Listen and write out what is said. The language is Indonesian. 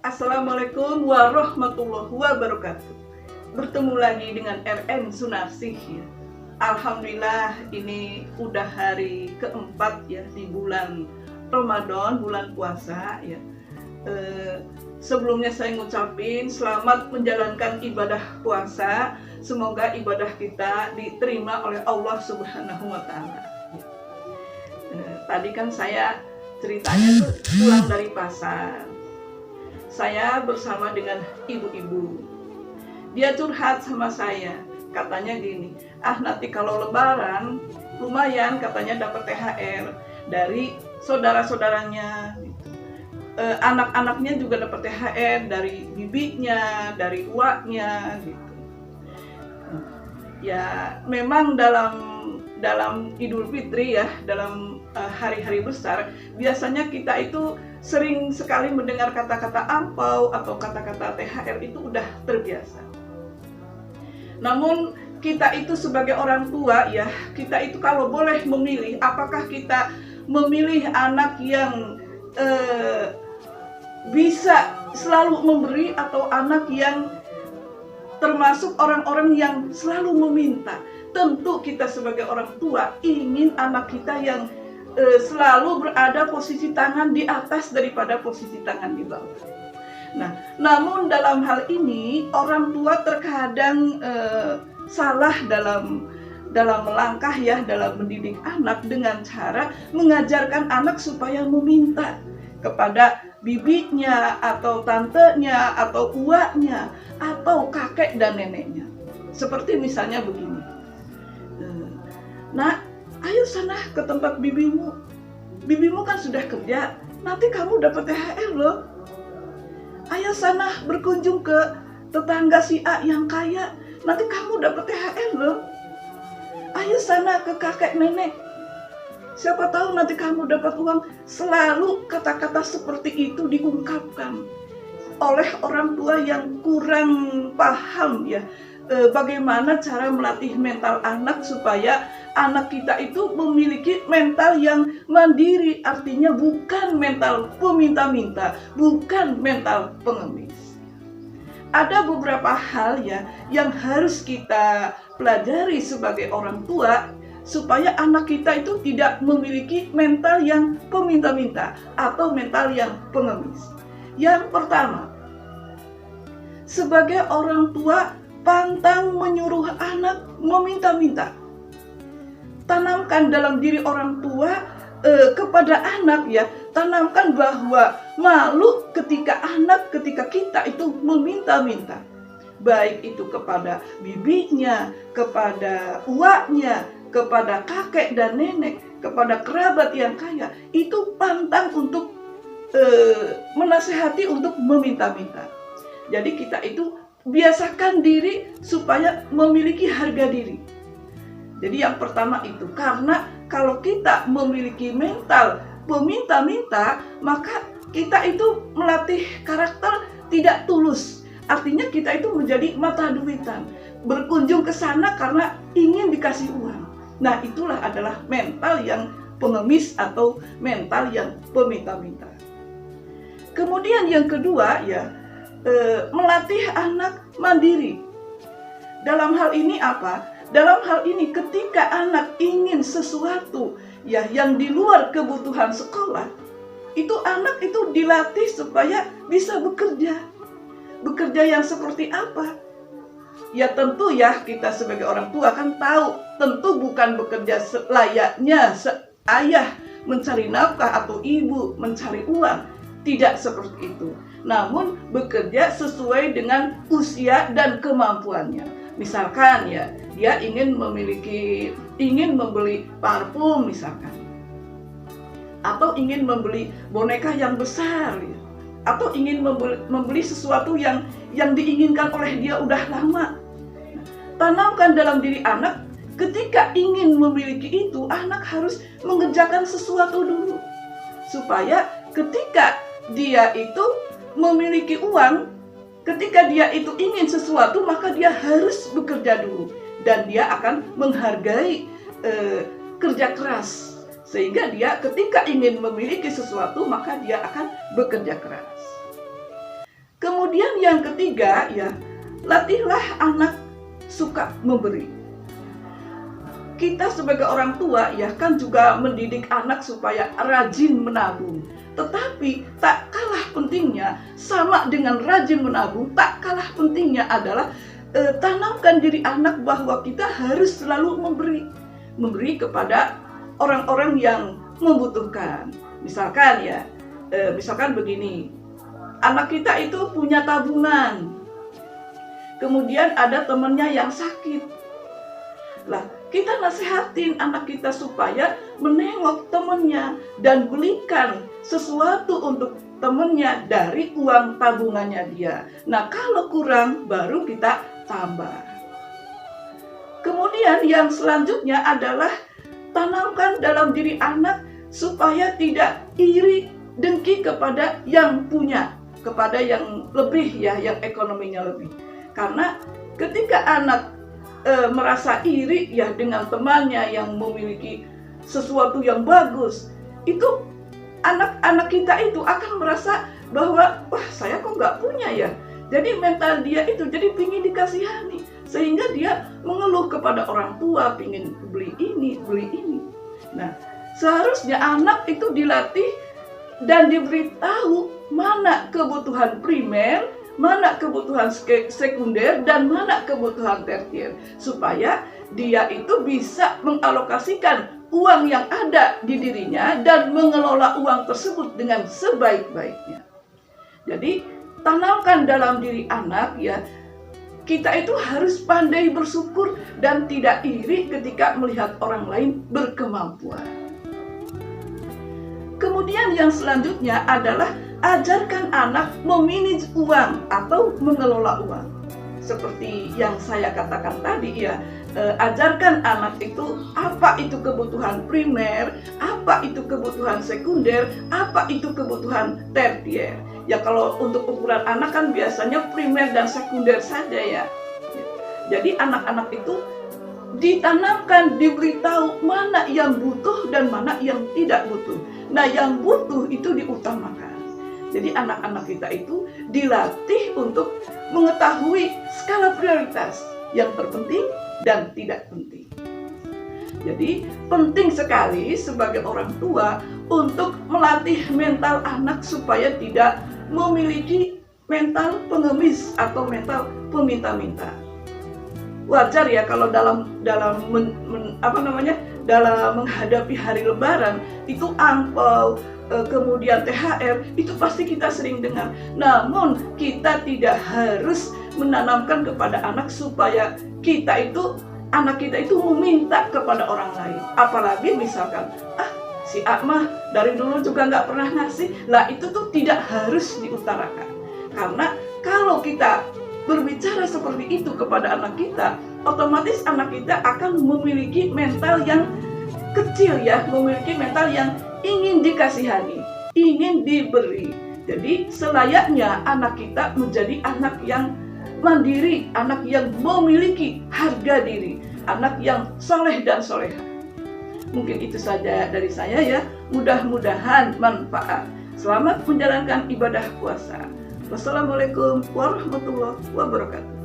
Assalamualaikum warahmatullahi wabarakatuh. Bertemu lagi dengan RN Sunarsih ya. Alhamdulillah ini udah hari keempat ya di bulan Ramadan, bulan puasa ya. Sebelumnya saya ngucapin selamat menjalankan ibadah puasa. Semoga ibadah kita diterima oleh Allah Subhanahu wa Ta'ala. Tadi kan saya ceritanya tuh pulang dari pasar. Saya bersama dengan ibu-ibu. Dia curhat sama saya, katanya gini, nanti kalau lebaran lumayan katanya dapat THR dari saudara-saudaranya, anak-anaknya juga dapat THR dari bibinya, dari uaknya gitu. Ya memang dalam Idul Fitri ya, dalam hari-hari besar, biasanya kita itu sering sekali mendengar kata-kata ampau atau kata-kata THR itu udah terbiasa. Namun kita itu sebagai orang tua ya, kita itu kalau boleh memilih, apakah kita memilih anak yang bisa selalu memberi atau anak yang termasuk orang-orang yang selalu meminta. Tentu kita sebagai orang tua ingin anak kita yang selalu berada posisi tangan di atas daripada posisi tangan di bawah. Nah, namun dalam hal ini orang tua terkadang salah dalam melangkah ya, dalam mendidik anak dengan cara mengajarkan anak supaya meminta kepada bibinya atau tantenya atau uaknya atau kakek dan neneknya. Seperti misalnya begini, nak, ayo sana ke tempat bibimu. Bibimu kan sudah kerja, nanti kamu dapat THR loh. Ayo sana berkunjung ke tetangga si A yang kaya, nanti kamu dapat THR loh. Ayo sana ke kakek nenek, siapa tahu nanti kamu dapat uang. Selalu kata-kata seperti itu diungkapkan oleh orang tua yang kurang paham ya, bagaimana cara melatih mental anak supaya anak kita itu memiliki mental yang mandiri, artinya bukan mental peminta-minta, bukan mental pengemis. Ada beberapa hal ya yang harus kita pelajari sebagai orang tua supaya anak kita itu tidak memiliki mental yang peminta-minta atau mental yang pengemis. Yang pertama, sebagai orang tua pantang menyuruh anak meminta-minta. Tanamkan dalam diri orang tua kepada anak ya, tanamkan bahwa malu ketika kita itu meminta-minta. Baik itu kepada bibinya, kepada uaknya, kepada kakek dan nenek, kepada kerabat yang kaya, itu pantang untuk menasehati untuk meminta-minta. Jadi kita itu biasakan diri supaya memiliki harga diri. Jadi yang pertama itu, karena kalau kita memiliki mental peminta-minta, maka kita itu melatih karakter tidak tulus. Artinya kita itu menjadi mata duitan, berkunjung ke sana karena ingin dikasih uang. Nah, itulah adalah mental yang pengemis atau mental yang peminta-minta. Kemudian yang kedua ya, melatih anak mandiri. Dalam hal ini apa? Dalam hal ini ketika anak ingin sesuatu ya yang di luar kebutuhan sekolah, itu anak itu dilatih supaya bisa bekerja. Bekerja yang seperti apa? Ya tentu ya kita sebagai orang tua kan tahu, tentu bukan bekerja selayaknya ayah mencari nafkah atau ibu mencari uang. Tidak seperti itu. Namun bekerja sesuai dengan usia dan kemampuannya. Misalkan ya, dia ingin membeli parfum misalkan, atau ingin membeli boneka yang besar ya, atau ingin membeli sesuatu yang diinginkan oleh dia udah lama. Tanamkan dalam diri anak, ketika ingin memiliki itu, anak harus mengerjakan sesuatu dulu supaya ketika dia itu memiliki uang, ketika dia itu ingin sesuatu, maka dia harus bekerja dulu. Dan dia akan menghargai kerja keras. Sehingga dia ketika ingin memiliki sesuatu, maka dia akan bekerja keras. Kemudian yang ketiga ya, latihlah anak suka memberi. Kita sebagai orang tua ya kan juga mendidik anak supaya rajin menabung. Tetapi tak kalah pentingnya, sama dengan rajin menabung, tak kalah pentingnya adalah tanamkan diri anak bahwa kita harus selalu memberi kepada orang-orang yang membutuhkan. Misalkan ya, misalkan begini, anak kita itu punya tabungan, kemudian ada temannya yang sakit. Lah, kita nasihatin anak kita supaya menengok temannya dan belikan sesuatu untuk temannya dari uang tabungannya dia. Nah, kalau kurang baru kita tambah. Kemudian yang selanjutnya adalah tanamkan dalam diri anak supaya tidak iri dengki kepada yang punya, kepada yang lebih ya, yang ekonominya lebih. Karena ketika anak merasa iri ya dengan temannya yang memiliki sesuatu yang bagus, itu anak-anak kita itu akan merasa bahwa wah, saya kok nggak punya ya. Jadi mental dia itu jadi pingin dikasihani, sehingga dia mengeluh kepada orang tua, pingin beli ini, beli ini. Nah, seharusnya anak itu dilatih dan diberitahu mana kebutuhan primer, mana kebutuhan sekunder, dan mana kebutuhan tersier, supaya dia itu bisa mengalokasikan uang yang ada di dirinya dan mengelola uang tersebut dengan sebaik-baiknya. Jadi tanamkan dalam diri anak ya, kita itu harus pandai bersyukur dan tidak iri ketika melihat orang lain berkemampuan. Kemudian yang selanjutnya adalah ajarkan anak memanage uang atau mengelola uang. Seperti yang saya katakan tadi ya, ajarkan anak itu apa itu kebutuhan primer, apa itu kebutuhan sekunder, apa itu kebutuhan tersier. Ya kalau untuk ukuran anak kan biasanya primer dan sekunder saja ya. Jadi anak-anak itu ditanamkan, diberitahu mana yang butuh dan mana yang tidak butuh. Nah, yang butuh itu diutamakan. Jadi anak-anak kita itu dilatih untuk mengetahui skala prioritas yang terpenting dan tidak penting. Jadi penting sekali sebagai orang tua untuk melatih mental anak supaya tidak memiliki mental pengemis atau mental peminta-minta. Wajar ya kalau dalam menghadapi hari Lebaran itu angpau, kemudian THR itu pasti kita sering dengar. Namun kita tidak harus menanamkan kepada anak supaya anak kita itu meminta kepada orang lain. Apalagi misalkan si Akmah dari dulu juga nggak pernah ngasih. Lah itu tuh tidak harus diutarakan. Karena kalau kita berbicara seperti itu kepada anak kita, otomatis anak kita akan memiliki mental yang kecil ya, memiliki mental yang ingin dikasihani, ingin diberi. Jadi selayaknya anak kita menjadi anak yang mandiri, anak yang memiliki harga diri, anak yang soleh dan soleha. Mungkin itu saja dari saya ya, mudah-mudahan manfaat. Selamat menjalankan ibadah puasa. Wassalamualaikum warahmatullahi wabarakatuh.